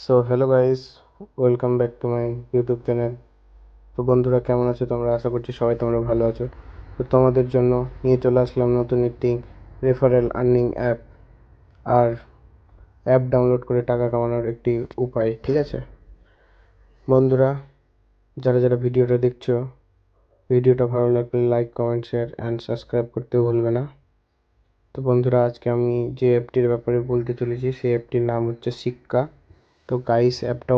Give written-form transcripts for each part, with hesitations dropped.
So hello guys, welcome back to my YouTube channel. তো বন্ধুরা, কেমন আছো তোমরা? আশা করছি সবাই তোমরা ভালো আছো। তো তোমাদের জন্য নিয়ে চলে আসলাম নতুন একটি রেফারেল আর্নিং অ্যাপ, আর অ্যাপ ডাউনলোড করে টাকা কামানোর একটি উপায়। ঠিক আছে বন্ধুরা, যারা যারা ভিডিওটা দেখছো, ভিডিওটা ভালো লাগলে like, comment, share and subscribe করতেও ভুলবে না। তো বন্ধুরা, আজকে আমি যে অ্যাপটির ব্যাপারে বলতে চলেছি সেই অ্যাপটির নাম হচ্ছে সিক্কা। তো গাইস, অ্যাপটা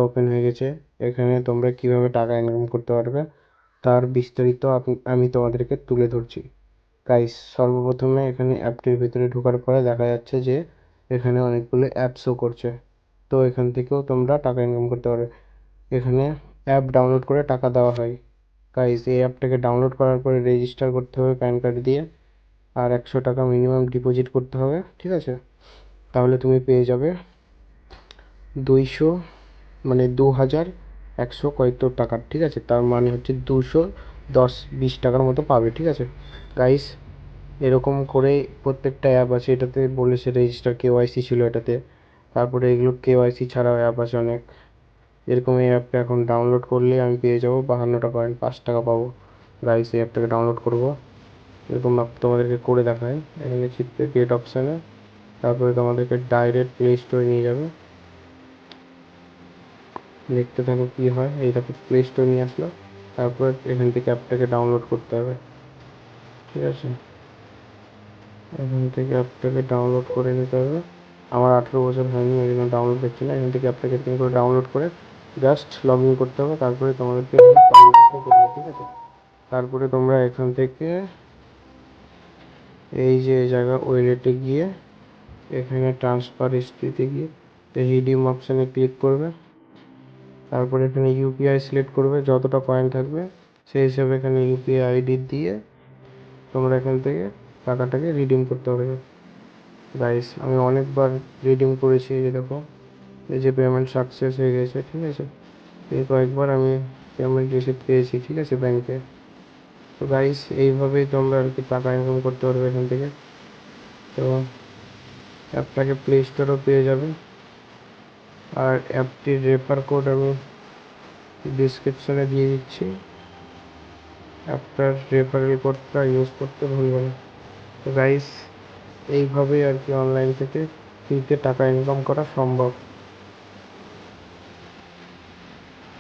ওপেন হয়ে গেছে। এখানে তোমরা কিভাবে টাকা ইনকাম করতে পারবে তার বিস্তারিত আমি তোমাদেরকে তুলে ধরছি। গাইস, সর্বপ্রথমে এখানে অ্যাপটির ভিতরে ঢোকার পরে দেখা যাচ্ছে যে এখানে অনেকগুলো অ্যাপ শো করছে। তো এখান থেকেও তোমরা টাকা ইনকাম করতে পারবে। এখানে অ্যাপ ডাউনলোড করে টাকা দেওয়া হয়। গাইস, এই অ্যাপটাকে ডাউনলোড করার পরে রেজিস্টার করতে হবে প্যান কার্ড দিয়ে, আর 100 টাকা মিনিমাম ডিপোজিট করতে হবে। ঠিক আছে, তাহলে তুমি পেয়ে যাবে 200 মানে 2171 টাকার। ঠিক আছে, তার মানে হচ্ছে 210-20 টাকার মতো পাবে। ঠিক আছে গাইস, এরকম করে প্রত্যেকটা অ্যাপ আছে। এটাতে বলেছে রেজিস্টার কেওয়াইসি ছিল এটাতে। তারপরে এগুলো কেওয়াইসি ছাড়াও অ্যাপ আছে অনেক। এরকম এই অ্যাপটা এখন ডাউনলোড করলে আমি পেয়ে যাবো 52.05 টাকা পাবো। গাইস, এই অ্যাপটাকে ডাউনলোড করবো। এরকম তোমাদেরকে করে দেখায়। এখানে চিপতে গেট অপশানে, তারপরে তোমাদেরকে ডাইরেক্ট প্লে স্টোরে নিয়ে যাবে। দেখতে থাকো কী হয়। এই দেখো, প্লে স্টোর নিয়ে আসলো। তারপর এখান থেকে অ্যাপটাকে ডাউনলোড করতে হবে। ঠিক আছে, এখান থেকে অ্যাপটাকে ডাউনলোড করে নিতে হবে। আমার 18 বছর হয়নি, ওই জন্য ডাউনলোড করছি না। এখান থেকে অ্যাপটাকে তুমি করে ডাউনলোড করে জাস্ট লগ ইন করতে হবে। তারপরে তোমাদেরকে ঠিক আছে, তারপরে তোমরা এখান থেকে এই যে জায়গা ওয়েলেটে গিয়ে এখানে ট্রান্সফার হিস্ট্রিতে গিয়ে রিডিম অপশানে ক্লিক করবে। তারপরে এখানে ইউপিআই সিলেক্ট করবে, যতটা কয়েন থাকবে সেই হিসাবে এখানে ইউপিআই আইডি দিয়ে তোমরা এখান থেকে টাকাটাকে রিডিম করতে পারবে। গাইস, আমি অনেকবার রিডিম করেছি। এই যে দেখো, এই যে পেমেন্ট সাকসেস হয়ে গেছে। ঠিক আছে, এই কয়েকবার আমি পেমেন্ট রিসিভ পেয়েছি। ঠিক আছে, ব্যাংকে। তো গাইস, এইভাবেই তোমরা আর কি টাকা ইনকাম করতে পারবে এখান থেকে। তো অ্যাপটাকে প্লে স্টোরেও পেয়ে যাবে, আর অ্যাপটির রেফার কোড আমি ডিসক্রিপশনে দিয়ে দিচ্ছি। অ্যাপটার রেফারেল কোডটা ইউজ করতে ভুলবে না। তো গাইস, এইভাবেই আর কি অনলাইন থেকে ফ্রিতে টাকা ইনকাম করা সম্ভব।